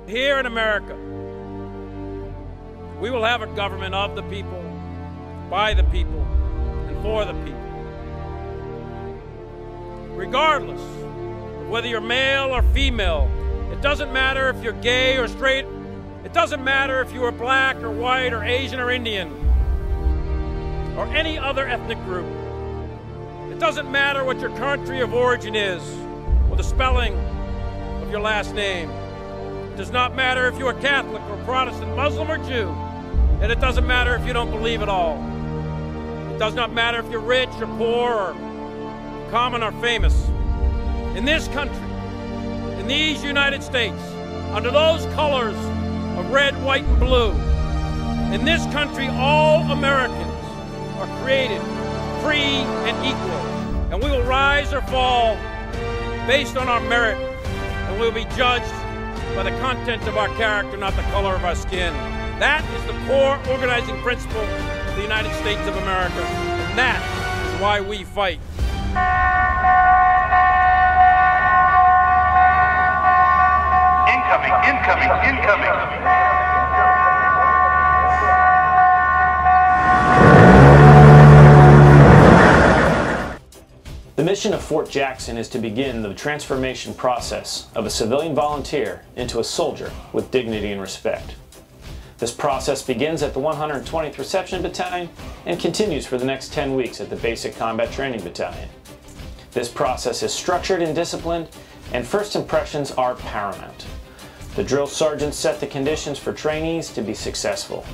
Here in America, we will have a government of the people, by the people, and for the people. Regardless of whether you're male or female, it doesn't matter if you're gay or straight, it doesn't matter if you are black or white or Asian or Indian, or any other ethnic group. It doesn't matter what your country of origin is, or the spelling of your last name. It does not matter if you are Catholic or Protestant, Muslim or Jew, and it doesn't matter if you don't believe at all. It does not matter if you're rich or poor or common or famous. In this country, in these United States, under those colors of red, white, and blue, in this country, all Americans are created free and equal, and we will rise or fall based on our merit, and we will be judged by the content of our character, not the color of our skin. That is the core organizing principle of the United States of America, and that is why we fight. Incoming. The mission of Fort Jackson is to begin the transformation process of a civilian volunteer into a soldier with dignity and respect. This process begins at the 120th Reception Battalion and continues for the next 10 weeks at the Basic Combat Training Battalion. This process is structured and disciplined, and first impressions are paramount. The drill sergeants set the conditions for trainees to be successful.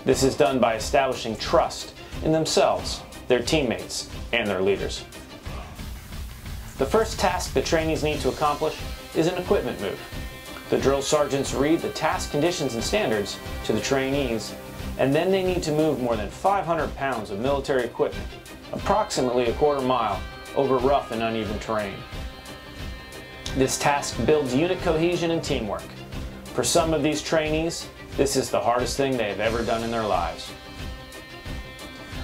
This is done by establishing trust in themselves, their teammates, and their leaders. The first task the trainees need to accomplish is an equipment move. The drill sergeants read the task conditions and standards to the trainees, and then they need to move more than 500 pounds of military equipment, approximately a quarter mile, over rough and uneven terrain. This task builds unit cohesion and teamwork. For some of these trainees, this is the hardest thing they have ever done in their lives.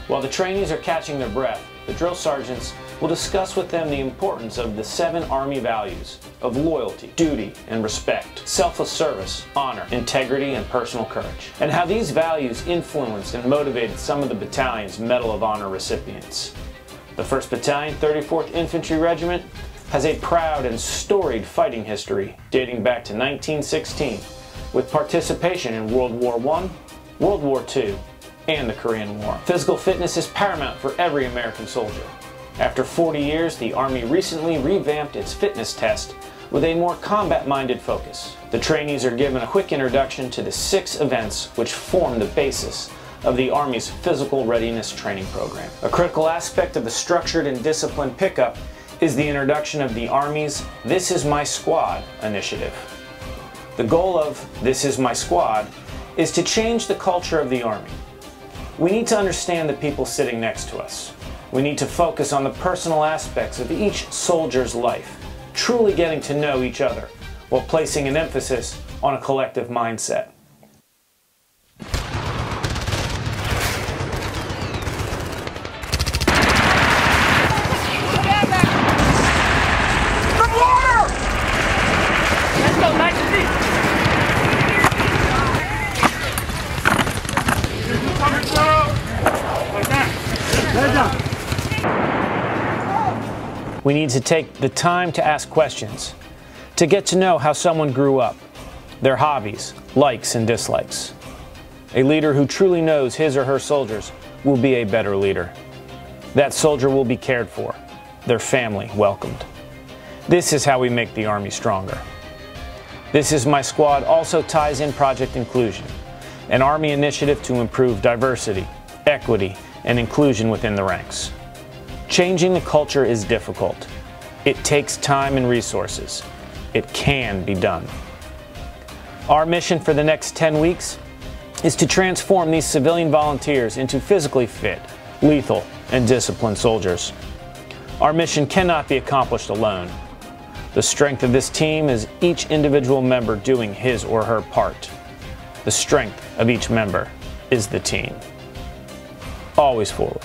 While the trainees are catching their breath, the drill sergeants will discuss with them the importance of the 7 Army values of loyalty, duty, and respect, selfless service, honor, integrity, and personal courage, and how these values influenced and motivated some of the battalion's Medal of Honor recipients. The 1st Battalion, 34th Infantry Regiment, has a proud and storied fighting history dating back to 1916, with participation in World War I, World War II, and the Korean War. Physical fitness is paramount for every American soldier. After 40 years, the Army recently revamped its fitness test with a more combat-minded focus. The trainees are given a quick introduction to the 6 events which form the basis of the Army's Physical Readiness Training Program. A critical aspect of the structured and disciplined pickup is the introduction of the Army's This Is My Squad initiative. The goal of This Is My Squad is to change the culture of the Army. We need to understand the people sitting next to us. We need to focus on the personal aspects of each soldier's life, truly getting to know each other, while placing an emphasis on a collective mindset. We need to take the time to ask questions, to get to know how someone grew up, their hobbies, likes and dislikes. A leader who truly knows his or her soldiers will be a better leader. That soldier will be cared for, their family welcomed. This is how we make the Army stronger. This Is My Squad also ties in Project Inclusion, an Army initiative to improve diversity, equity, and inclusion within the ranks. Changing the culture is difficult. It takes time and resources. It can be done. Our mission for the next 10 weeks is to transform these civilian volunteers into physically fit, lethal, and disciplined soldiers. Our mission cannot be accomplished alone. The strength of this team is each individual member doing his or her part. The strength of each member is the team. Always forward.